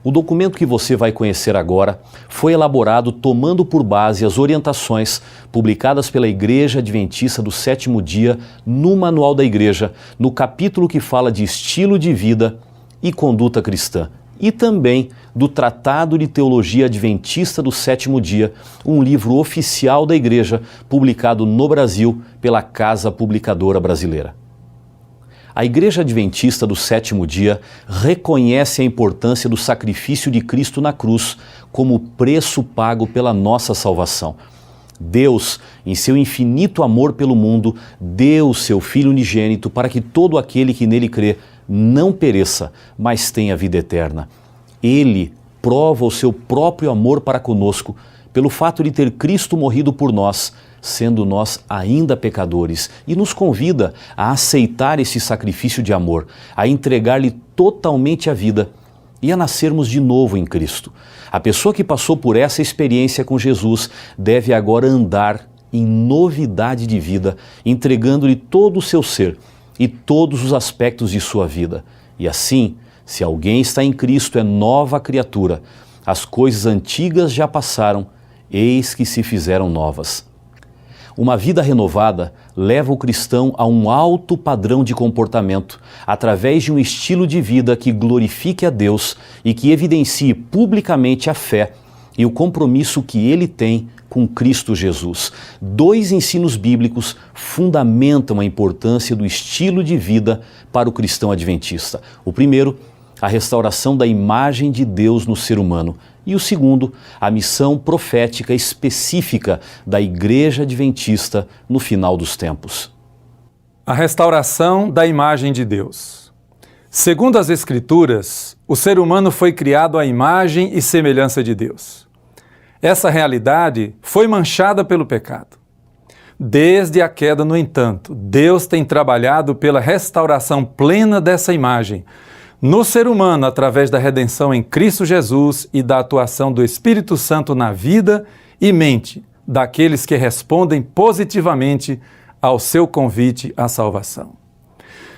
O documento que você vai conhecer agora foi elaborado tomando por base as orientações publicadas pela Igreja Adventista do Sétimo Dia no Manual da Igreja, no capítulo que fala de estilo de vida e conduta cristã, e também do Tratado de Teologia Adventista do Sétimo Dia, um livro oficial da Igreja publicado no Brasil pela Casa Publicadora Brasileira. A Igreja Adventista do Sétimo Dia reconhece a importância do sacrifício de Cristo na cruz como preço pago pela nossa salvação. Deus, em seu infinito amor pelo mundo, deu o seu Filho unigênito para que todo aquele que nele crê não pereça, mas tenha vida eterna. Ele prova o seu próprio amor para conosco pelo fato de ter Cristo morrido por nós, sendo nós ainda pecadores, e nos convida a aceitar esse sacrifício de amor, a entregar-lhe totalmente a vida e a nascermos de novo em Cristo. A pessoa que passou por essa experiência com Jesus deve agora andar em novidade de vida, entregando-lhe todo o seu ser e todos os aspectos de sua vida. E assim, se alguém está em Cristo, é nova criatura. As coisas antigas já passaram, eis que se fizeram novas. Uma vida renovada leva o cristão a um alto padrão de comportamento, através de um estilo de vida que glorifique a Deus e que evidencie publicamente a fé e o compromisso que ele tem com Cristo Jesus. Dois ensinos bíblicos fundamentam a importância do estilo de vida para o cristão adventista. O primeiro, a restauração da imagem de Deus no ser humano. E o segundo, a missão profética específica da Igreja Adventista no final dos tempos. A restauração da imagem de Deus. Segundo as Escrituras, o ser humano foi criado à imagem e semelhança de Deus. Essa realidade foi manchada pelo pecado. Desde a queda, no entanto, Deus tem trabalhado pela restauração plena dessa imagem no ser humano, através da redenção em Cristo Jesus e da atuação do Espírito Santo na vida e mente daqueles que respondem positivamente ao seu convite à salvação.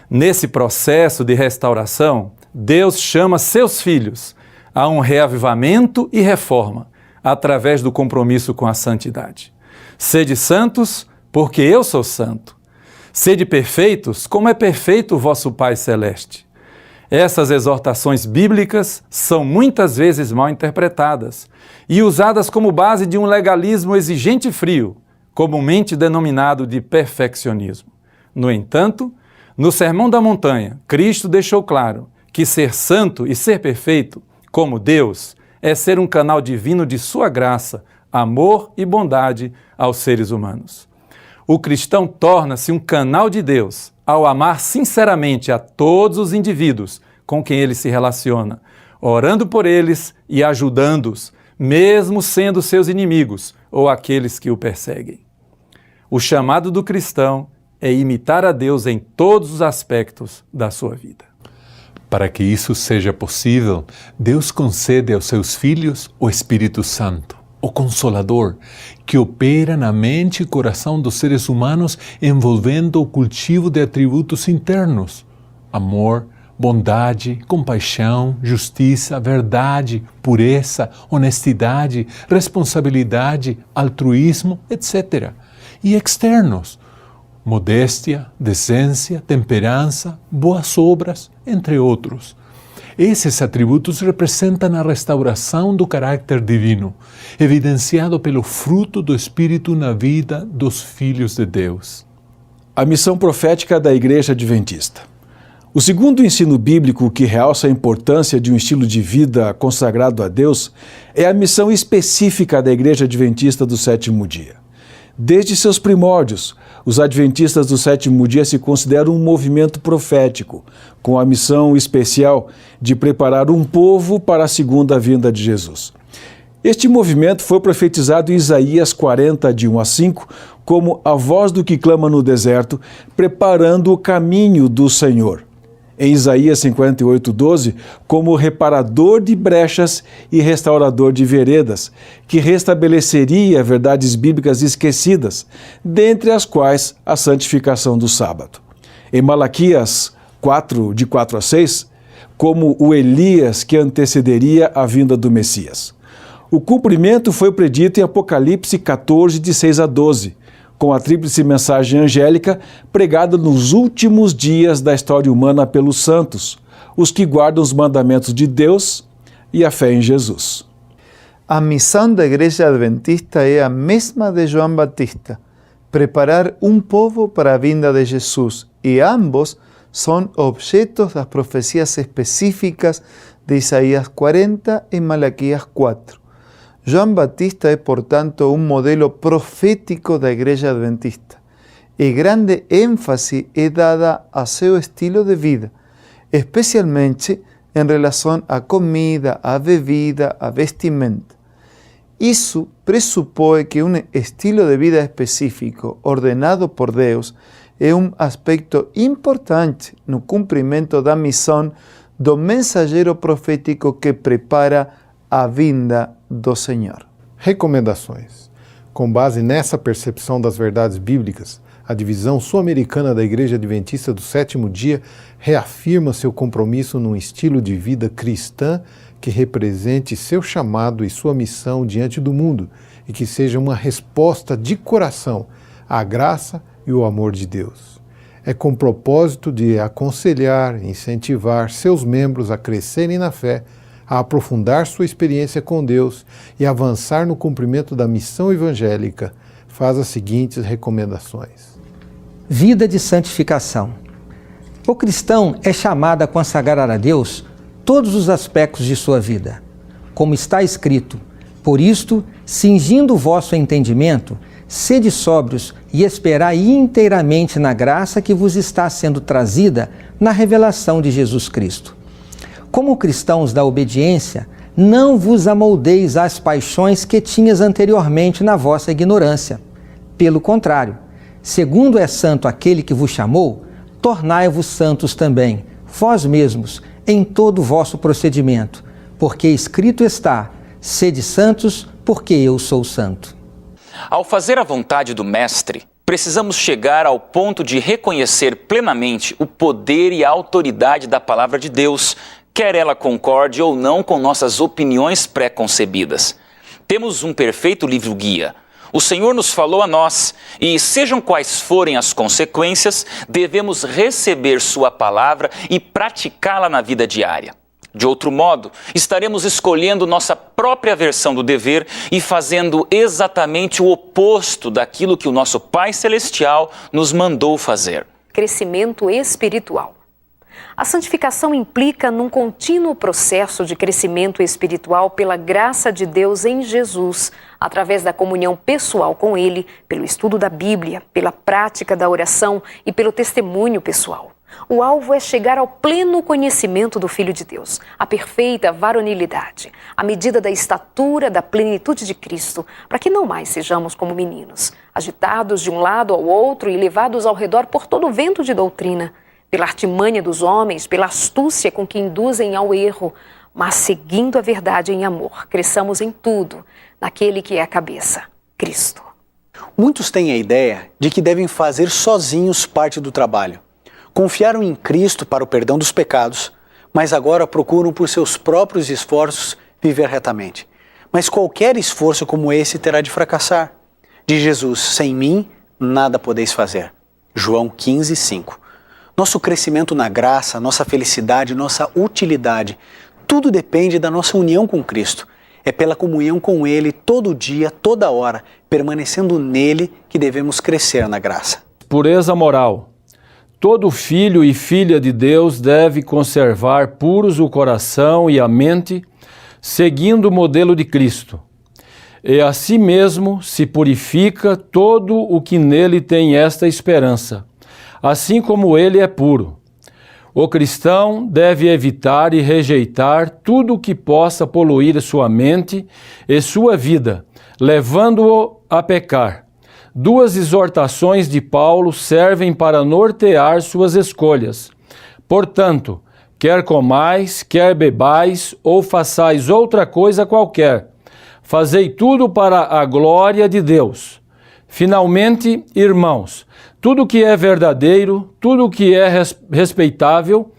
Nesse processo de restauração, Deus chama seus filhos a um reavivamento e reforma, através do compromisso com a santidade. Sede santos, porque eu sou santo. Sede perfeitos, como é perfeito o vosso Pai Celeste. Essas exortações bíblicas são muitas vezes mal interpretadas e usadas como base de um legalismo exigente e frio, comumente denominado de perfeccionismo. No entanto, no Sermão da Montanha, Cristo deixou claro que ser santo e ser perfeito, como Deus, é ser um canal divino de sua graça, amor e bondade aos seres humanos. O cristão torna-se um canal de Deus ao amar sinceramente a todos os indivíduos com quem ele se relaciona, orando por eles e ajudando-os, mesmo sendo seus inimigos ou aqueles que o perseguem. O chamado do cristão é imitar a Deus em todos os aspectos da sua vida. Para que isso seja possível, Deus concede aos seus filhos o Espírito Santo, o Consolador, que opera na mente e coração dos seres humanos, envolvendo o cultivo de atributos internos: amor, bondade, compaixão, justiça, verdade, pureza, honestidade, responsabilidade, altruísmo, etc. E externos: modéstia, decência, temperança, boas obras, entre outros. Esses atributos representam a restauração do caráter divino, evidenciado pelo fruto do Espírito na vida dos filhos de Deus. A missão profética da Igreja Adventista. O segundo ensino bíblico que realça a importância de um estilo de vida consagrado a Deus é a missão específica da Igreja Adventista do Sétimo Dia. Desde seus primórdios, os Adventistas do Sétimo Dia se consideram um movimento profético, com a missão especial de preparar um povo para a segunda vinda de Jesus. Este movimento foi profetizado em Isaías 40, de 1 a 5, como a voz do que clama no deserto, preparando o caminho do Senhor. Em Isaías 58, 12, como reparador de brechas e restaurador de veredas, que restabeleceria verdades bíblicas esquecidas, dentre as quais a santificação do sábado. Em Malaquias 4, de 4 a 6, como o Elias que antecederia a vinda do Messias. O cumprimento foi predito em Apocalipse 14, de 6 a 12, com a tríplice mensagem angélica pregada nos últimos dias da história humana pelos santos, os que guardam os mandamentos de Deus e a fé em Jesus. A missão da Igreja Adventista é a mesma de João Batista, preparar povo para a vinda de Jesus, e ambos são objetos das profecias específicas de Isaías 40 e Malaquias 4. João Batista é, portanto, modelo profético da Igreja Adventista, e grande ênfase é dada a seu estilo de vida, especialmente em relação à comida, à bebida, à vestimenta. Isso pressupõe que estilo de vida específico, ordenado por Deus, é aspecto importante no cumprimento da missão do mensageiro profético que prepara a vinda do Senhor. Recomendações. Com base nessa percepção das verdades bíblicas, a divisão sul-americana da Igreja Adventista do Sétimo Dia reafirma seu compromisso num estilo de vida cristã que represente seu chamado e sua missão diante do mundo e que seja uma resposta de coração à graça e o amor de Deus. É com o propósito de aconselhar, incentivar seus membros a crescerem na fé, a aprofundar sua experiência com Deus e avançar no cumprimento da missão evangélica, faz as seguintes recomendações. Vida de santificação. O cristão é chamado a consagrar a Deus todos os aspectos de sua vida. Como está escrito, por isto, cingindo o vosso entendimento, sede sóbrios e esperai inteiramente na graça que vos está sendo trazida na revelação de Jesus Cristo. Como cristãos da obediência, não vos amoldeis às paixões que tinhas anteriormente na vossa ignorância. Pelo contrário, segundo é santo aquele que vos chamou, tornai-vos santos também, vós mesmos, em todo o vosso procedimento, porque escrito está, sede santos, porque eu sou santo. Ao fazer a vontade do Mestre, precisamos chegar ao ponto de reconhecer plenamente o poder e a autoridade da palavra de Deus, quer ela concorde ou não com nossas opiniões pré-concebidas. Temos um perfeito livro-guia. O Senhor nos falou a nós, e sejam quais forem as consequências, devemos receber sua palavra e praticá-la na vida diária. De outro modo, estaremos escolhendo nossa própria versão do dever e fazendo exatamente o oposto daquilo que o nosso Pai Celestial nos mandou fazer. Crescimento espiritual. A santificação implica num contínuo processo de crescimento espiritual pela graça de Deus em Jesus, através da comunhão pessoal com Ele, pelo estudo da Bíblia, pela prática da oração e pelo testemunho pessoal. O alvo é chegar ao pleno conhecimento do Filho de Deus, a perfeita varonilidade, a medida da estatura da plenitude de Cristo, para que não mais sejamos como meninos, agitados de um lado ao outro e levados ao redor por todo o vento de doutrina, pela artimanha dos homens, pela astúcia com que induzem ao erro, mas seguindo a verdade em amor, cresçamos em tudo, naquele que é a cabeça, Cristo. Muitos têm a ideia de que devem fazer sozinhos parte do trabalho. Confiaram em Cristo para o perdão dos pecados, mas agora procuram por seus próprios esforços viver retamente. Mas qualquer esforço como esse terá de fracassar. De Jesus, sem mim, nada podeis fazer. João 15, 5. Nosso crescimento na graça, nossa felicidade, nossa utilidade, tudo depende da nossa união com Cristo. É pela comunhão com Ele todo dia, toda hora, permanecendo nele, que devemos crescer na graça. Pureza moral. Todo filho e filha de Deus deve conservar puros o coração e a mente, seguindo o modelo de Cristo. E a si mesmo se purifica todo o que nele tem esta esperança, assim como ele é puro. O cristão deve evitar e rejeitar tudo o que possa poluir sua mente e sua vida, levando-o a pecar. Duas exortações de Paulo servem para nortear suas escolhas. Portanto, quer comais, quer bebais, ou façais outra coisa qualquer, fazei tudo para a glória de Deus. Finalmente, irmãos, tudo que é verdadeiro, tudo que é respeitável,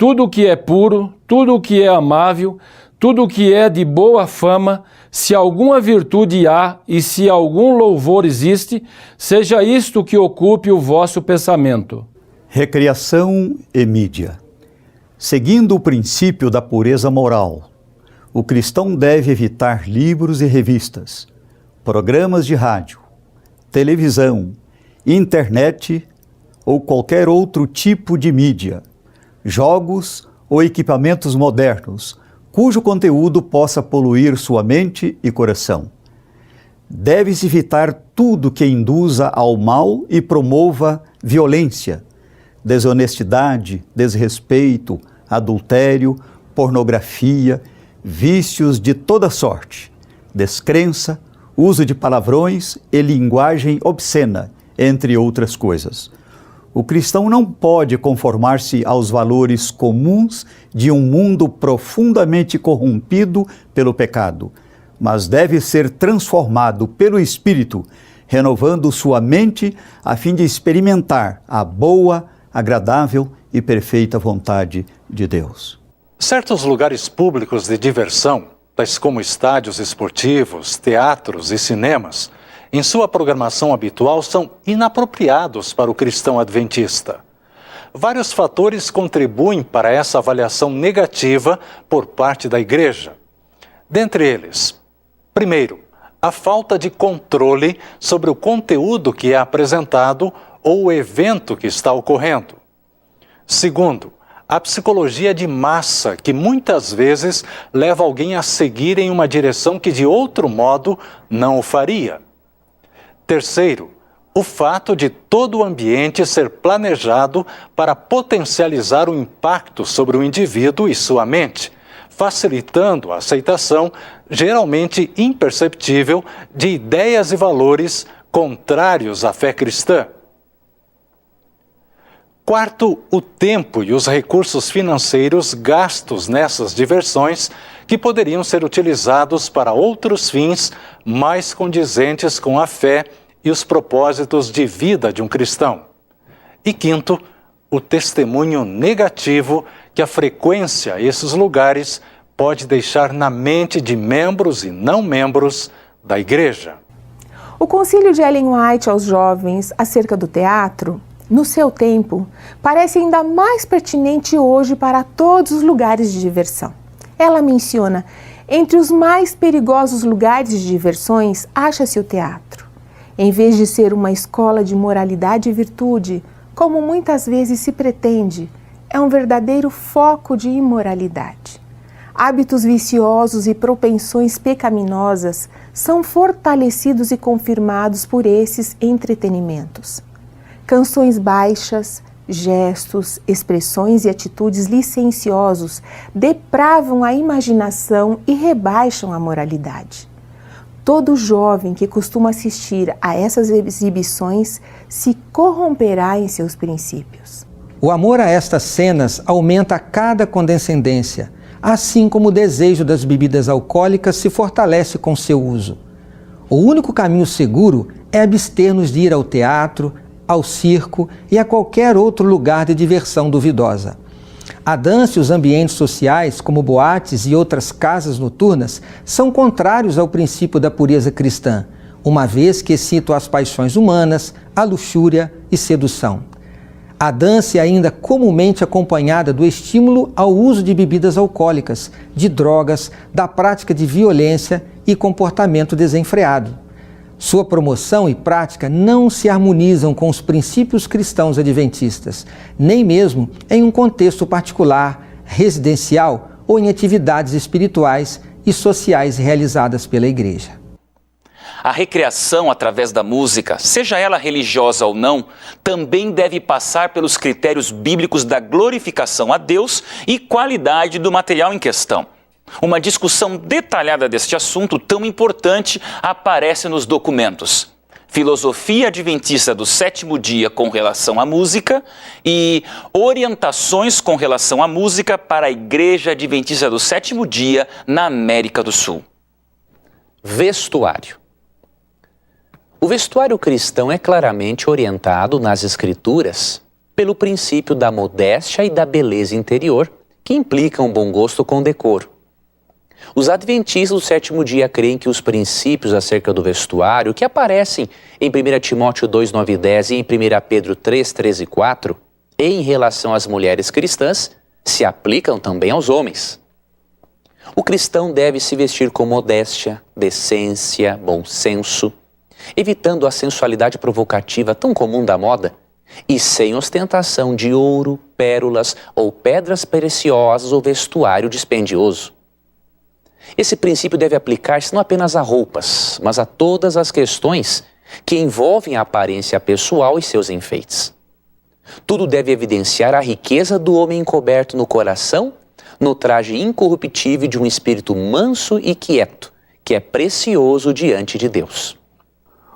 tudo o que é puro, tudo o que é amável, tudo o que é de boa fama, se alguma virtude há e se algum louvor existe, seja isto que ocupe o vosso pensamento. Recreação e mídia. Seguindo o princípio da pureza moral, o cristão deve evitar livros e revistas, programas de rádio, televisão, internet ou qualquer outro tipo de mídia, jogos ou equipamentos modernos, cujo conteúdo possa poluir sua mente e coração. Deve-se evitar tudo que induza ao mal e promova violência, desonestidade, desrespeito, adultério, pornografia, vícios de toda sorte, descrença, uso de palavrões e linguagem obscena, entre outras coisas. O cristão não pode conformar-se aos valores comuns de um mundo profundamente corrompido pelo pecado, mas deve ser transformado pelo Espírito, renovando sua mente a fim de experimentar a boa, agradável e perfeita vontade de Deus. Certos lugares públicos de diversão, tais como estádios esportivos, teatros e cinemas, em sua programação habitual são inapropriados para o cristão adventista. Vários fatores contribuem para essa avaliação negativa por parte da igreja. Dentre eles, primeiro, a falta de controle sobre o conteúdo que é apresentado ou o evento que está ocorrendo. Segundo, a psicologia de massa, que muitas vezes leva alguém a seguir em uma direção que de outro modo não o faria. Terceiro, o fato de todo o ambiente ser planejado para potencializar o impacto sobre o indivíduo e sua mente, facilitando a aceitação, geralmente imperceptível, de ideias e valores contrários à fé cristã. Quarto, o tempo e os recursos financeiros gastos nessas diversões que poderiam ser utilizados para outros fins mais condizentes com a fé e os propósitos de vida de um cristão. E quinto, o testemunho negativo que a frequência a esses lugares pode deixar na mente de membros e não membros da igreja. O concílio de Ellen White aos jovens acerca do teatro, no seu tempo, parece ainda mais pertinente hoje para todos os lugares de diversão. Ela menciona, entre os mais perigosos lugares de diversões, acha-se o teatro. Em vez de ser uma escola de moralidade e virtude, como muitas vezes se pretende, é um verdadeiro foco de imoralidade. Hábitos viciosos e propensões pecaminosas são fortalecidos e confirmados por esses entretenimentos. Canções baixas, gestos, expressões e atitudes licenciosos depravam a imaginação e rebaixam a moralidade. Todo jovem que costuma assistir a essas exibições se corromperá em seus princípios. O amor a estas cenas aumenta a cada condescendência, assim como o desejo das bebidas alcoólicas se fortalece com seu uso. O único caminho seguro é abster-nos de ir ao teatro, ao circo e a qualquer outro lugar de diversão duvidosa. A dança e os ambientes sociais, como boates e outras casas noturnas, são contrários ao princípio da pureza cristã, uma vez que excitam as paixões humanas, a luxúria e sedução. A dança é ainda comumente acompanhada do estímulo ao uso de bebidas alcoólicas, de drogas, da prática de violência e comportamento desenfreado. Sua promoção e prática não se harmonizam com os princípios cristãos adventistas, nem mesmo em um contexto particular, residencial ou em atividades espirituais e sociais realizadas pela igreja. A recreação através da música, seja ela religiosa ou não, também deve passar pelos critérios bíblicos da glorificação a Deus e qualidade do material em questão. Uma discussão detalhada deste assunto tão importante aparece nos documentos Filosofia Adventista do Sétimo Dia com relação à música e Orientações com relação à música para a Igreja Adventista do Sétimo Dia na América do Sul. Vestuário. O vestuário cristão é claramente orientado nas Escrituras pelo princípio da modéstia e da beleza interior, que implicam um bom gosto com decoro. Os adventistas do sétimo dia creem que os princípios acerca do vestuário, que aparecem em 1 Timóteo 2, 9 e 10 e em 1 Pedro 3, 13 e 4, em relação às mulheres cristãs, se aplicam também aos homens. O cristão deve se vestir com modéstia, decência, bom senso, evitando a sensualidade provocativa tão comum da moda, e sem ostentação de ouro, pérolas ou pedras preciosas ou vestuário dispendioso. Esse princípio deve aplicar-se não apenas a roupas, mas a todas as questões que envolvem a aparência pessoal e seus enfeites. Tudo deve evidenciar a riqueza do homem encoberto no coração, no traje incorruptível de um espírito manso e quieto, que é precioso diante de Deus.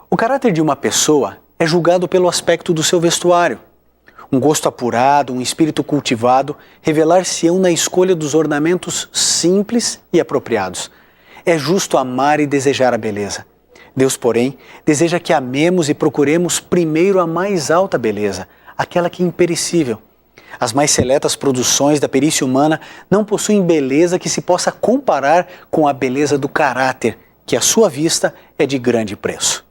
O caráter de uma pessoa é julgado pelo aspecto do seu vestuário. Um gosto apurado, um espírito cultivado, revelar-se-ão na escolha dos ornamentos simples e apropriados. É justo amar e desejar a beleza. Deus, porém, deseja que amemos e procuremos primeiro a mais alta beleza, aquela que é imperecível. As mais seletas produções da perícia humana não possuem beleza que se possa comparar com a beleza do caráter, que à sua vista é de grande preço.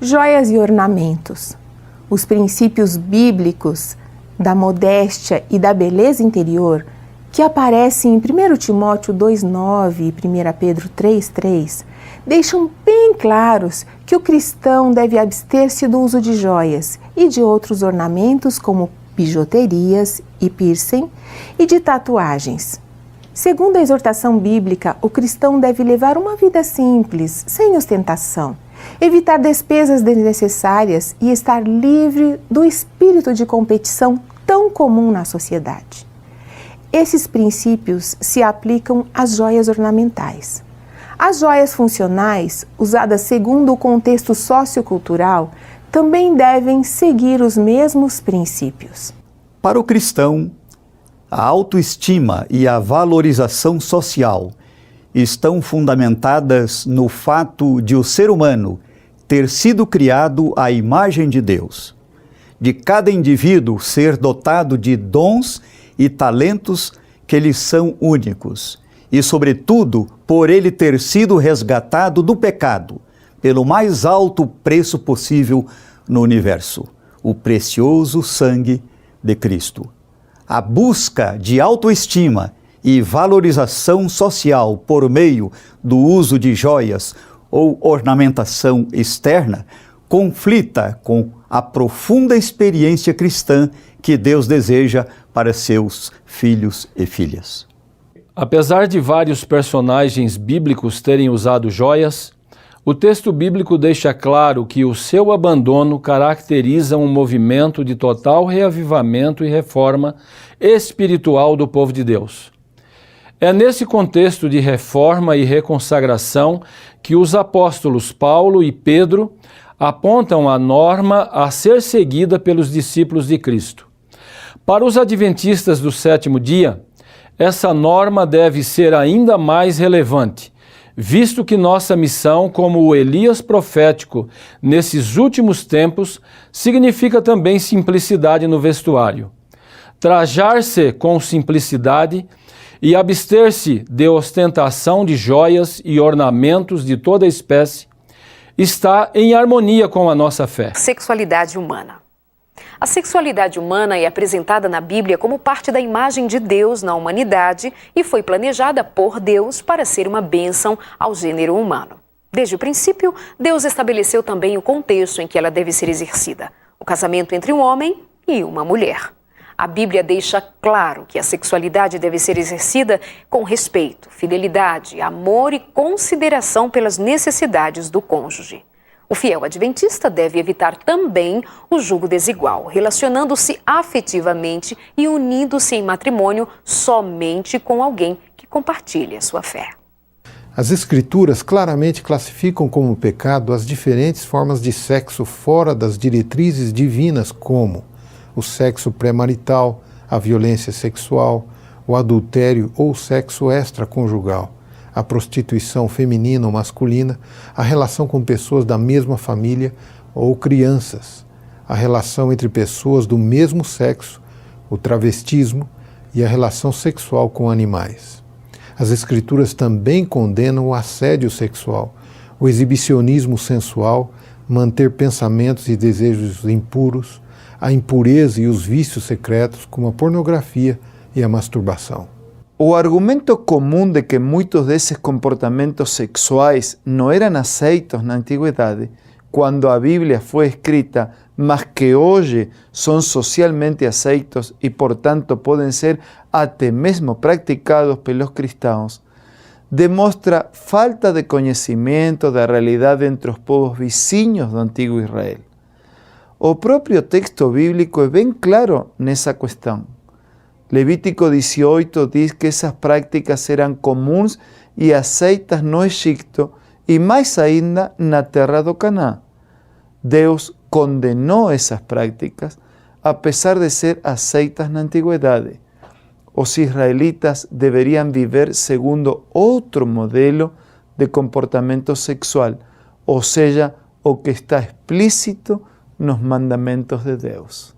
Joias e ornamentos. Os princípios bíblicos da modéstia e da beleza interior, que aparecem em 1 Timóteo 2,9 e 1 Pedro 3,3, deixam bem claros que o cristão deve abster-se do uso de joias e de outros ornamentos como bijuterias e piercing e de tatuagens. Segundo a exortação bíblica, o cristão deve levar uma vida simples, sem ostentação, evitar despesas desnecessárias e estar livre do espírito de competição tão comum na sociedade. Esses princípios se aplicam às joias ornamentais. As joias funcionais, usadas segundo o contexto sociocultural, também devem seguir os mesmos princípios. Para o cristão, a autoestima e a valorização social estão fundamentadas no fato de o ser humano ter sido criado à imagem de Deus, de cada indivíduo ser dotado de dons e talentos que lhe são únicos, e, sobretudo, por ele ter sido resgatado do pecado, pelo mais alto preço possível no universo, o precioso sangue de Cristo. A busca de autoestima e valorização social por meio do uso de joias ou ornamentação externa conflita com a profunda experiência cristã que Deus deseja para seus filhos e filhas. Apesar de vários personagens bíblicos terem usado joias, o texto bíblico deixa claro que o seu abandono caracteriza um movimento de total reavivamento e reforma espiritual do povo de Deus. É nesse contexto de reforma e reconsagração que os apóstolos Paulo e Pedro apontam a norma a ser seguida pelos discípulos de Cristo. Para os adventistas do sétimo dia, essa norma deve ser ainda mais relevante, visto que nossa missão como o Elias profético nesses últimos tempos significa também simplicidade no vestuário. Trajar-se com simplicidade e abster-se de ostentação de joias e ornamentos de toda espécie está em harmonia com a nossa fé. Sexualidade humana. A sexualidade humana é apresentada na Bíblia como parte da imagem de Deus na humanidade e foi planejada por Deus para ser uma bênção ao gênero humano. Desde o princípio, Deus estabeleceu também o contexto em que ela deve ser exercida: o casamento entre um homem e uma mulher. A Bíblia deixa claro que a sexualidade deve ser exercida com respeito, fidelidade, amor e consideração pelas necessidades do cônjuge. O fiel adventista deve evitar também o julgo desigual, relacionando-se afetivamente e unindo-se em matrimônio somente com alguém que compartilhe a sua fé. As Escrituras claramente classificam como pecado as diferentes formas de sexo fora das diretrizes divinas, como o sexo pré-marital, a violência sexual, o adultério ou sexo extraconjugal, a prostituição feminina ou masculina, a relação com pessoas da mesma família ou crianças, a relação entre pessoas do mesmo sexo, o travestismo e a relação sexual com animais. As Escrituras também condenam o assédio sexual, o exibicionismo sensual, manter pensamentos e desejos impuros, a impureza e os vícios secretos, como a pornografia e a masturbação. O argumento comum de que muitos desses comportamentos sexuais não eram aceitos na antiguidade, quando a Bíblia foi escrita, mas que hoje são socialmente aceitos e, portanto, podem ser até mesmo praticados pelos cristãos, demonstra falta de conhecimento da realidade entre os povos vizinhos do antigo Israel. O próprio texto bíblico é bem claro nessa questão. Levítico 18 diz que essas práticas eram comuns e aceitas no Egito e mais ainda na terra do Canaã. Deus condenou essas práticas, apesar de ser aceitas na antiguidade. Os israelitas deveriam viver segundo outro modelo de comportamento sexual, ou seja, o que está explícito nos mandamentos de Deus.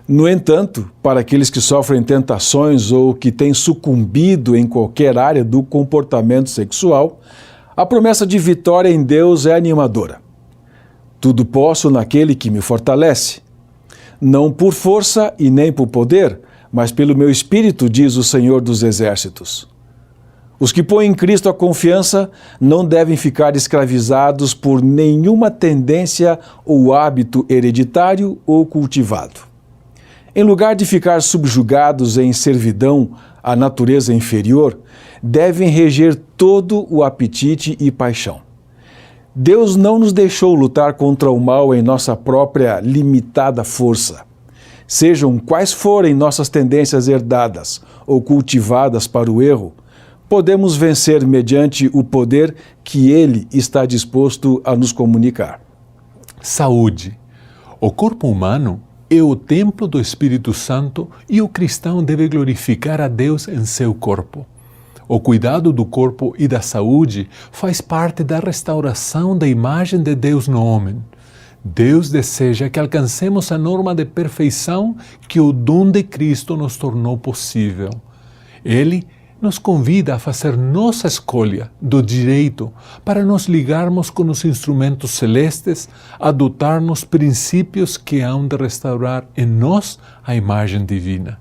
No entanto, para aqueles que sofrem tentações ou que têm sucumbido em qualquer área do comportamento sexual, a promessa de vitória em Deus é animadora. Tudo posso naquele que me fortalece. Não por força e nem por poder, mas pelo meu Espírito, diz o Senhor dos Exércitos. Os que põem em Cristo a confiança não devem ficar escravizados por nenhuma tendência ou hábito hereditário ou cultivado. Em lugar de ficar subjugados em servidão à natureza inferior, devem reger todo o apetite e paixão. Deus não nos deixou lutar contra o mal em nossa própria limitada força. Sejam quais forem nossas tendências herdadas ou cultivadas para o erro, podemos vencer mediante o poder que Ele está disposto a nos comunicar. Saúde. O corpo humano é o templo do Espírito Santo e o cristão deve glorificar a Deus em seu corpo. O cuidado do corpo e da saúde faz parte da restauração da imagem de Deus no homem. Deus deseja que alcancemos a norma de perfeição que o dom de Cristo nos tornou possível. Ele nos convida a fazer nossa escolha do direito para nos ligarmos com os instrumentos celestes, adotar-nos princípios que hão de restaurar em nós a imagem divina.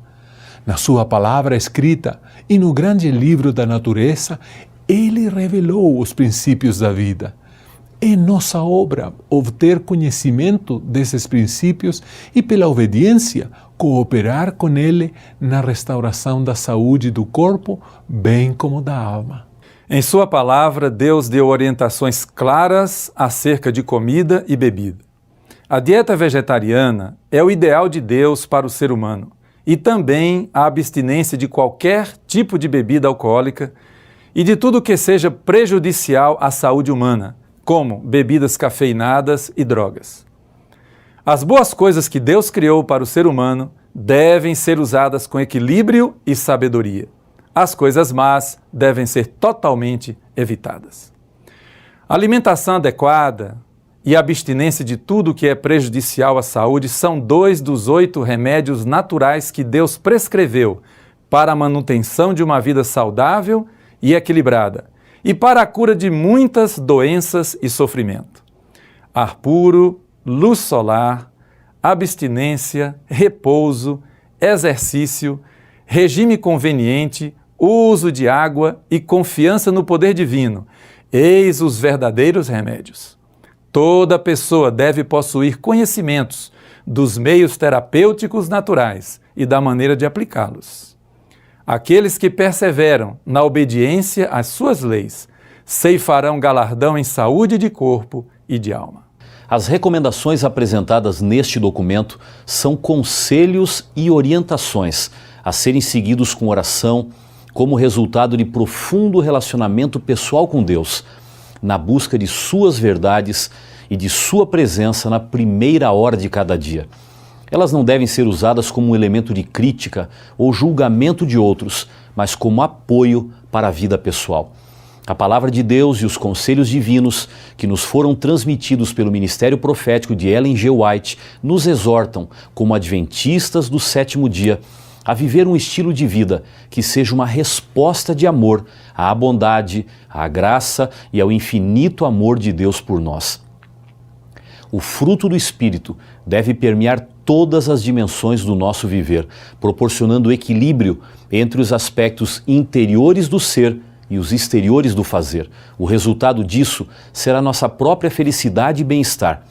Na sua palavra escrita e no grande livro da natureza, Ele revelou os princípios da vida. É nossa obra obter conhecimento desses princípios e, pela obediência, cooperar com Ele na restauração da saúde do corpo, bem como da alma. Em sua palavra, Deus deu orientações claras acerca de comida e bebida. A dieta vegetariana é o ideal de Deus para o ser humano e também a abstinência de qualquer tipo de bebida alcoólica e de tudo que seja prejudicial à saúde humana, como bebidas cafeinadas e drogas. As boas coisas que Deus criou para o ser humano devem ser usadas com equilíbrio e sabedoria. As coisas más devem ser totalmente evitadas. A alimentação adequada e a abstinência de tudo que é prejudicial à saúde são 2 dos 8 remédios naturais que Deus prescreveu para a manutenção de uma vida saudável e equilibrada e para a cura de muitas doenças e sofrimento. Ar puro, luz solar, abstinência, repouso, exercício, regime conveniente, uso de água e confiança no poder divino. Eis os verdadeiros remédios. Toda pessoa deve possuir conhecimentos dos meios terapêuticos naturais e da maneira de aplicá-los. Aqueles que perseveram na obediência às suas leis ceifarão galardão em saúde de corpo e de alma. As recomendações apresentadas neste documento são conselhos e orientações a serem seguidos com oração, como resultado de profundo relacionamento pessoal com Deus, na busca de suas verdades e de sua presença na primeira hora de cada dia. Elas não devem ser usadas como um elemento de crítica ou julgamento de outros, mas como apoio para a vida pessoal. A palavra de Deus e os conselhos divinos que nos foram transmitidos pelo ministério profético de Ellen G. White nos exortam, como adventistas do sétimo dia, a viver um estilo de vida que seja uma resposta de amor à bondade, à graça e ao infinito amor de Deus por nós. O fruto do Espírito deve permear todas as dimensões do nosso viver, proporcionando equilíbrio entre os aspectos interiores do ser e os exteriores do fazer. O resultado disso será nossa própria felicidade e bem-estar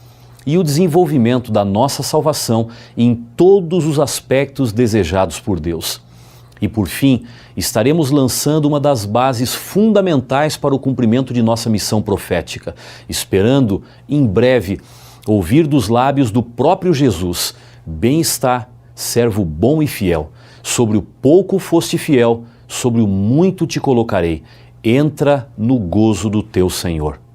e o desenvolvimento da nossa salvação em todos os aspectos desejados por Deus. E por fim, estaremos lançando uma das bases fundamentais para o cumprimento de nossa missão profética, esperando, em breve, ouvir dos lábios do próprio Jesus: bem está, servo bom e fiel. Sobre o pouco foste fiel, sobre o muito te colocarei. Entra no gozo do teu Senhor.